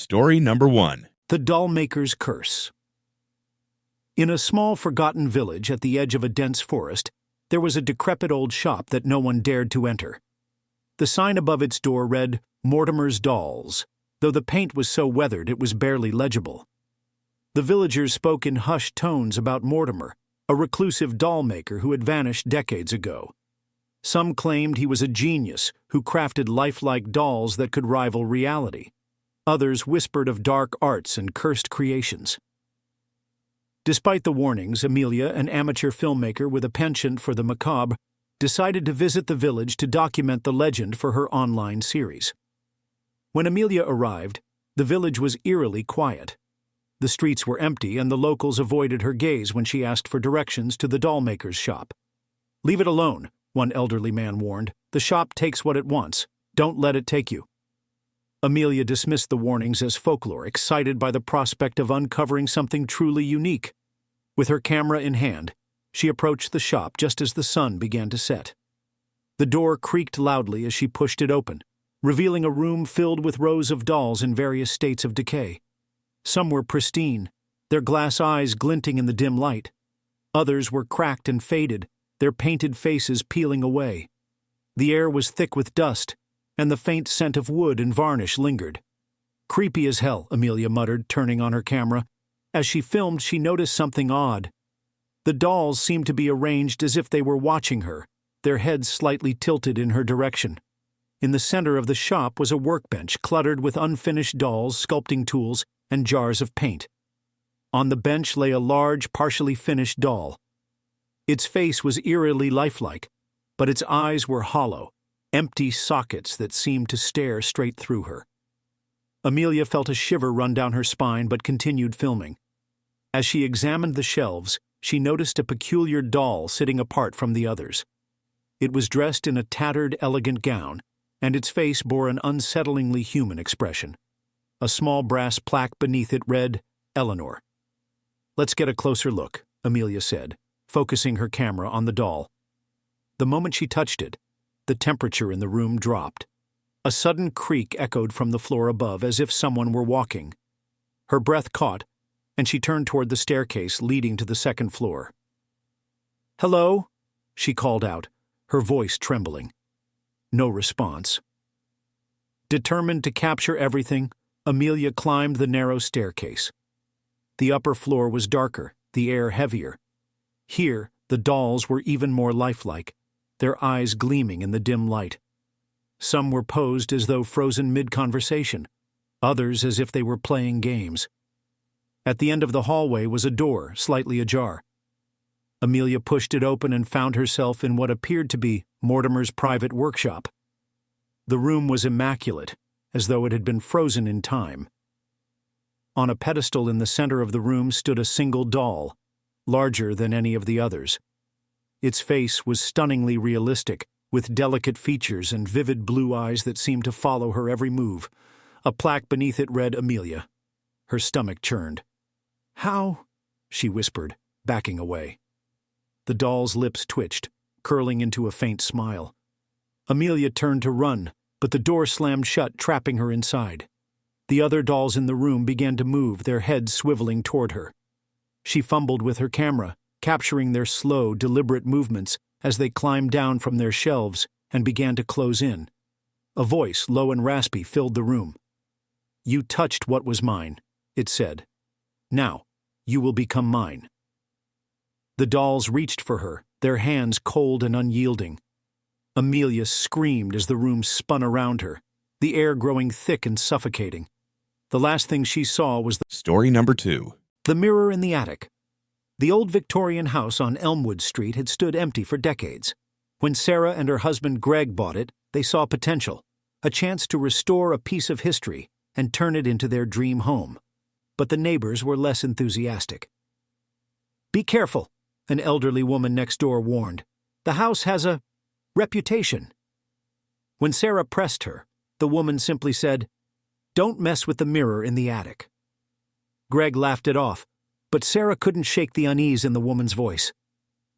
Story number 1. The Dollmaker's Curse. In a small forgotten village at the edge of a dense forest, there was a decrepit old shop that no one dared to enter. The sign above its door read, "Mortimer's Dolls," though the paint was so weathered it was barely legible. The villagers spoke in hushed tones about Mortimer, a reclusive doll maker who had vanished decades ago. Some claimed he was a genius who crafted lifelike dolls that could rival reality. Others whispered of dark arts and cursed creations. Despite the warnings, Amelia, an amateur filmmaker with a penchant for the macabre, decided to visit the village to document the legend for her online series. When Amelia arrived, the village was eerily quiet. The streets were empty and the locals avoided her gaze when she asked for directions to the dollmaker's shop. "Leave it alone," one elderly man warned. "The shop takes what it wants. Don't let it take you." Amelia dismissed the warnings as folklore, excited by the prospect of uncovering something truly unique. With her camera in hand, she approached the shop just as the sun began to set. The door creaked loudly as she pushed it open, revealing a room filled with rows of dolls in various states of decay. Some were pristine, their glass eyes glinting in the dim light. Others were cracked and faded, their painted faces peeling away. The air was thick with dust, and the faint scent of wood and varnish lingered. "Creepy as hell," Amelia muttered, turning on her camera. As she filmed, she noticed something odd. The dolls seemed to be arranged as if they were watching her, their heads slightly tilted in her direction. In the center of the shop was a workbench cluttered with unfinished dolls, sculpting tools, and jars of paint. On the bench lay a large, partially finished doll. Its face was eerily lifelike, but its eyes were hollow, empty sockets that seemed to stare straight through her. Amelia felt a shiver run down her spine but continued filming. As she examined the shelves, she noticed a peculiar doll sitting apart from the others. It was dressed in a tattered, elegant gown, and its face bore an unsettlingly human expression. A small brass plaque beneath it read, "Eleanor." "Let's get a closer look," Amelia said, focusing her camera on the doll. The moment she touched it, the temperature in the room dropped. A sudden creak echoed from the floor above as if someone were walking. Her breath caught, and she turned toward the staircase leading to the second floor. "Hello?" she called out, her voice trembling. No response. Determined to capture everything, Amelia climbed the narrow staircase. The upper floor was darker, the air heavier. Here, the dolls were even more lifelike, their eyes gleaming in the dim light. Some were posed as though frozen mid-conversation, others as if they were playing games. At the end of the hallway was a door, slightly ajar. Amelia pushed it open and found herself in what appeared to be Mortimer's private workshop. The room was immaculate, as though it had been frozen in time. On a pedestal in the center of the room stood a single doll, larger than any of the others. Its face was stunningly realistic, with delicate features and vivid blue eyes that seemed to follow her every move. A plaque beneath it read Amelia. Her stomach churned. "How?" she whispered, backing away. The doll's lips twitched, curling into a faint smile. Amelia turned to run, but the door slammed shut, trapping her inside. The other dolls in the room began to move, their heads swiveling toward her. She fumbled with her camera, capturing their slow, deliberate movements as they climbed down from their shelves and began to close in. A voice, low and raspy, filled the room. "You touched what was mine," it said. "Now, you will become mine." The dolls reached for her, their hands cold and unyielding. Amelia screamed as the room spun around her, the air growing thick and suffocating. The last thing she saw was Story number 2. the mirror in the attic. The old Victorian house on Elmwood Street had stood empty for decades. When Sarah and her husband Greg bought it, they saw potential, a chance to restore a piece of history and turn it into their dream home. But the neighbors were less enthusiastic. "Be careful," an elderly woman next door warned. "The house has a reputation." When Sarah pressed her, the woman simply said, "Don't mess with the mirror in the attic." Greg laughed it off, but Sarah couldn't shake the unease in the woman's voice.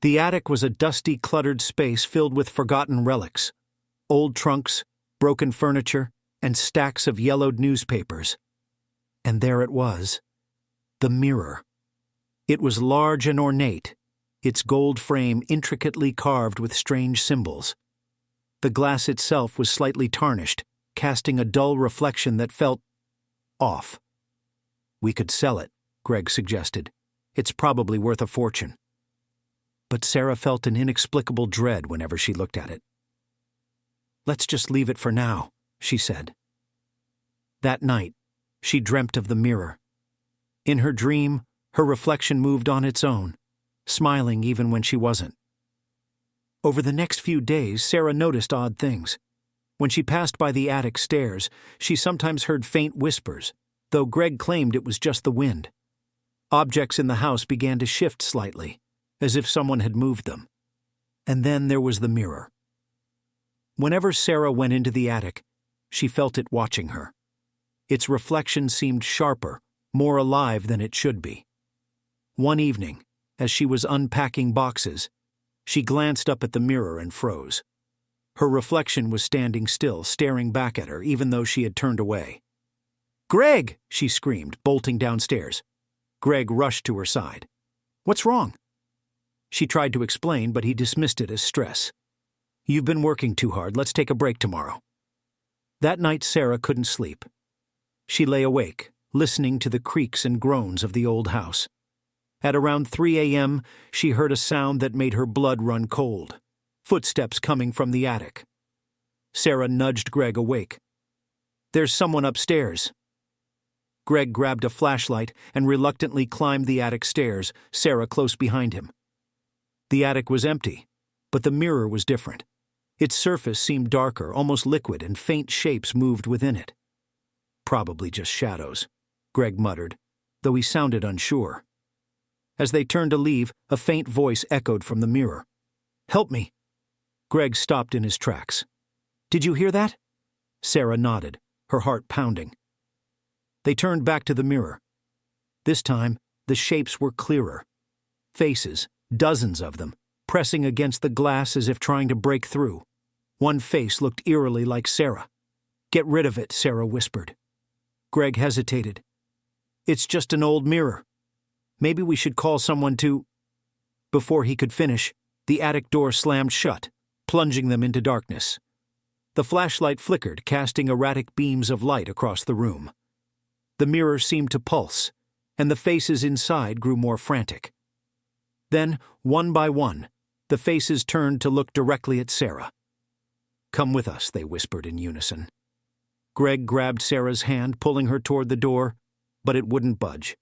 The attic was a dusty, cluttered space filled with forgotten relics, old trunks, broken furniture, and stacks of yellowed newspapers. And there it was, the mirror. It was large and ornate, its gold frame intricately carved with strange symbols. The glass itself was slightly tarnished, casting a dull reflection that felt off. "We could sell it," Greg suggested. "It's probably worth a fortune." But Sarah felt an inexplicable dread whenever she looked at it. "Let's just leave it for now," she said. That night, she dreamt of the mirror. In her dream, her reflection moved on its own, smiling even when she wasn't. Over the next few days, Sarah noticed odd things. When she passed by the attic stairs, she sometimes heard faint whispers, though Greg claimed it was just the wind. Objects in the house began to shift slightly, as if someone had moved them. And then there was the mirror. Whenever Sarah went into the attic, she felt it watching her. Its reflection seemed sharper, more alive than it should be. One evening, as she was unpacking boxes, she glanced up at the mirror and froze. Her reflection was standing still, staring back at her, even though she had turned away. "Greg!" she screamed, bolting downstairs. Greg rushed to her side. "What's wrong?" She tried to explain, but he dismissed it as stress. "You've been working too hard. Let's take a break tomorrow." That night, Sarah couldn't sleep. She lay awake, listening to the creaks and groans of the old house. At around 3 a.m., she heard a sound that made her blood run cold. Footsteps coming from the attic. Sarah nudged Greg awake. "There's someone upstairs." Greg grabbed a flashlight and reluctantly climbed the attic stairs, Sarah close behind him. The attic was empty, but the mirror was different. Its surface seemed darker, almost liquid, and faint shapes moved within it. "Probably just shadows," Greg muttered, though he sounded unsure. As they turned to leave, a faint voice echoed from the mirror. "Help me!" Greg stopped in his tracks. "Did you hear that?" Sarah nodded, her heart pounding. They turned back to the mirror. This time, the shapes were clearer. Faces, dozens of them, pressing against the glass as if trying to break through. One face looked eerily like Sarah. "Get rid of it," Sarah whispered. Greg hesitated. "It's just an old mirror. Maybe we should call someone to—" Before he could finish, the attic door slammed shut, plunging them into darkness. The flashlight flickered, casting erratic beams of light across the room. The mirror seemed to pulse, and the faces inside grew more frantic. Then, one by one, the faces turned to look directly at Sarah. "Come with us," they whispered in unison. Greg grabbed Sarah's hand, pulling her toward the door, but it wouldn't budge.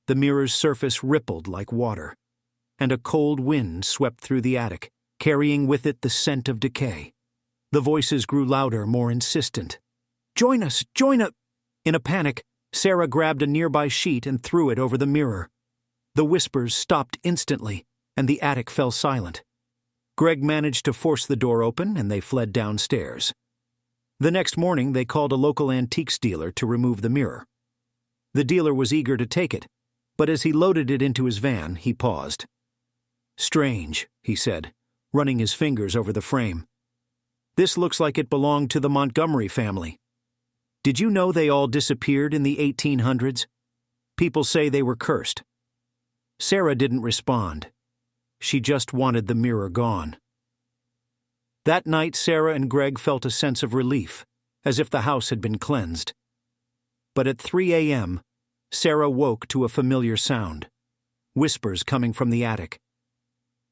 The mirror's surface rippled like water, and a cold wind swept through the attic, carrying with it the scent of decay. The voices grew louder, more insistent. "Join us! Join us!" In a panic, Sarah grabbed a nearby sheet and threw it over the mirror. The whispers stopped instantly, and the attic fell silent. Greg managed to force the door open, and they fled downstairs. The next morning, they called a local antiques dealer to remove the mirror. The dealer was eager to take it, but as he loaded it into his van, he paused. "Strange," he said, running his fingers over the frame. "This looks like it belonged to the Montgomery family. Did you know they all disappeared in the 1800s? People say they were cursed." Sarah didn't respond. She just wanted the mirror gone. That night, Sarah and Greg felt a sense of relief, as if the house had been cleansed. But at 3 a.m., Sarah woke to a familiar sound, whispers coming from the attic.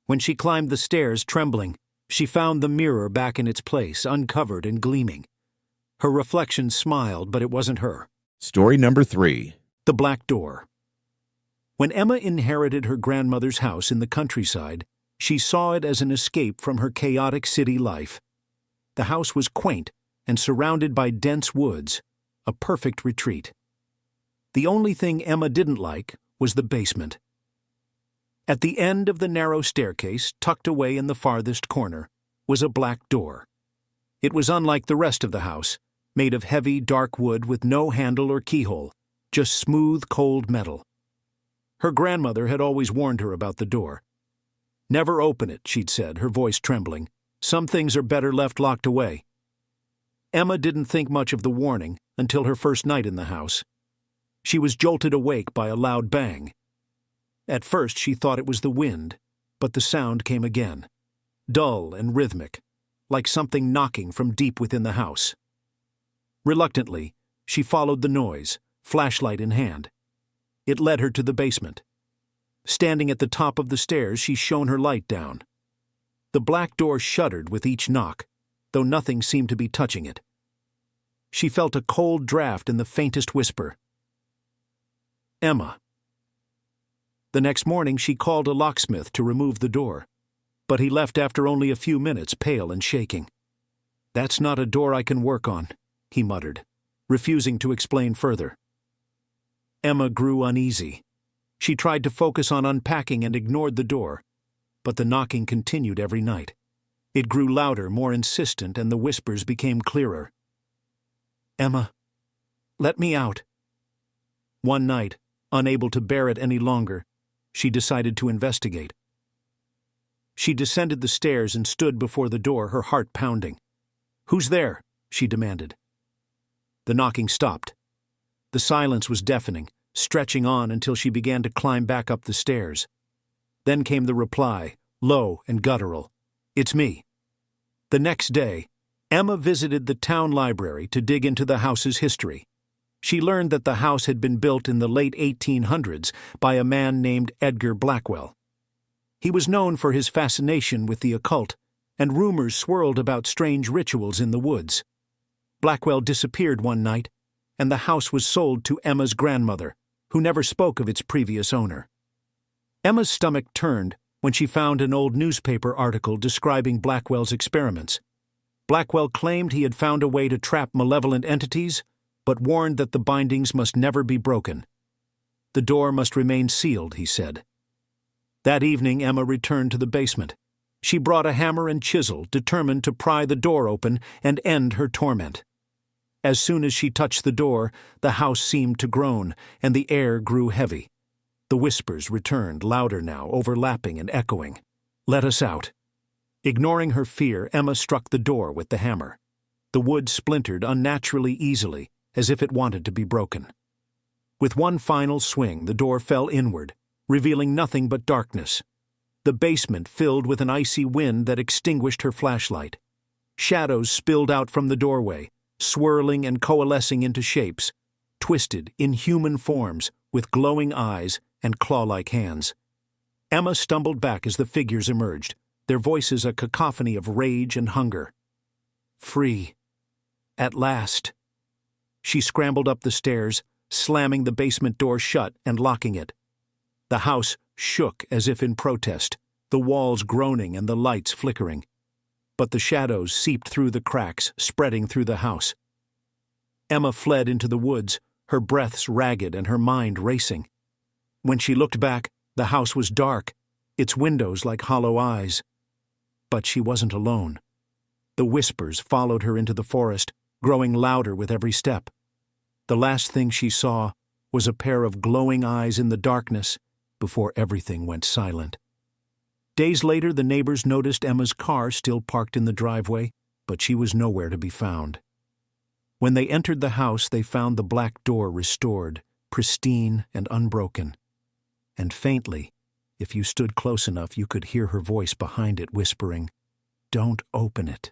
When she climbed the stairs, trembling, she found the mirror back in its place, uncovered and gleaming. Her reflection smiled, but it wasn't her. Story number 3. The Black Door. When Emma inherited her grandmother's house in the countryside, she saw it as an escape from her chaotic city life. The house was quaint and surrounded by dense woods, a perfect retreat. The only thing Emma didn't like was the basement. At the end of the narrow staircase, tucked away in the farthest corner, was a black door. It was unlike the rest of the house, made of heavy, dark wood with no handle or keyhole, just smooth, cold metal. Her grandmother had always warned her about the door. "Never open it," she'd said, her voice trembling. "Some things are better left locked away." Emma didn't think much of the warning until her first night in the house. She was jolted awake by a loud bang. At first she thought it was the wind, but the sound came again, dull and rhythmic, like something knocking from deep within the house. Reluctantly, she followed the noise, flashlight in hand. It led her to the basement. Standing at the top of the stairs, she shone her light down. The black door shuddered with each knock, though nothing seemed to be touching it. She felt a cold draft in the faintest whisper. Emma. The next morning she called a locksmith to remove the door, but he left after only a few minutes, pale and shaking. "That's not a door I can work on," he muttered, refusing to explain further. Emma grew uneasy. She tried to focus on unpacking and ignored the door, but the knocking continued every night. It grew louder, more insistent, and the whispers became clearer. "Emma, let me out." One night, unable to bear it any longer, she decided to investigate. She descended the stairs and stood before the door, her heart pounding. "Who's there?" she demanded. The knocking stopped. The silence was deafening, stretching on until she began to climb back up the stairs. Then came the reply, low and guttural. "It's me." The next day, Emma visited the town library to dig into the house's history. She learned that the house had been built in the late 1800s by a man named Edgar Blackwell. He was known for his fascination with the occult, and rumors swirled about strange rituals in the woods. Blackwell disappeared one night, and the house was sold to Emma's grandmother, who never spoke of its previous owner. Emma's stomach turned when she found an old newspaper article describing Blackwell's experiments. Blackwell claimed he had found a way to trap malevolent entities, but warned that the bindings must never be broken. The door must remain sealed, he said. That evening, Emma returned to the basement. She brought a hammer and chisel, determined to pry the door open and end her torment. As soon as she touched the door, the house seemed to groan, and the air grew heavy. The whispers returned, louder now, overlapping and echoing. "Let us out." Ignoring her fear, Emma struck the door with the hammer. The wood splintered unnaturally easily, as if it wanted to be broken. With one final swing, the door fell inward, revealing nothing but darkness. The basement filled with an icy wind that extinguished her flashlight. Shadows spilled out from the doorway, swirling and coalescing into shapes, twisted, inhuman forms with glowing eyes and claw-like hands. Emma stumbled back as the figures emerged, their voices a cacophony of rage and hunger. Free. At last. She scrambled up the stairs, slamming the basement door shut and locking it. The house shook as if in protest, the walls groaning and the lights flickering. But the shadows seeped through the cracks, spreading through the house. Emma fled into the woods, her breaths ragged and her mind racing. When she looked back, the house was dark, its windows like hollow eyes. But she wasn't alone. The whispers followed her into the forest, growing louder with every step. The last thing she saw was a pair of glowing eyes in the darkness before everything went silent. Days later, the neighbors noticed Emma's car still parked in the driveway, but she was nowhere to be found. When they entered the house, they found the black door restored, pristine and unbroken. And faintly, if you stood close enough, you could hear her voice behind it whispering, "Don't open it."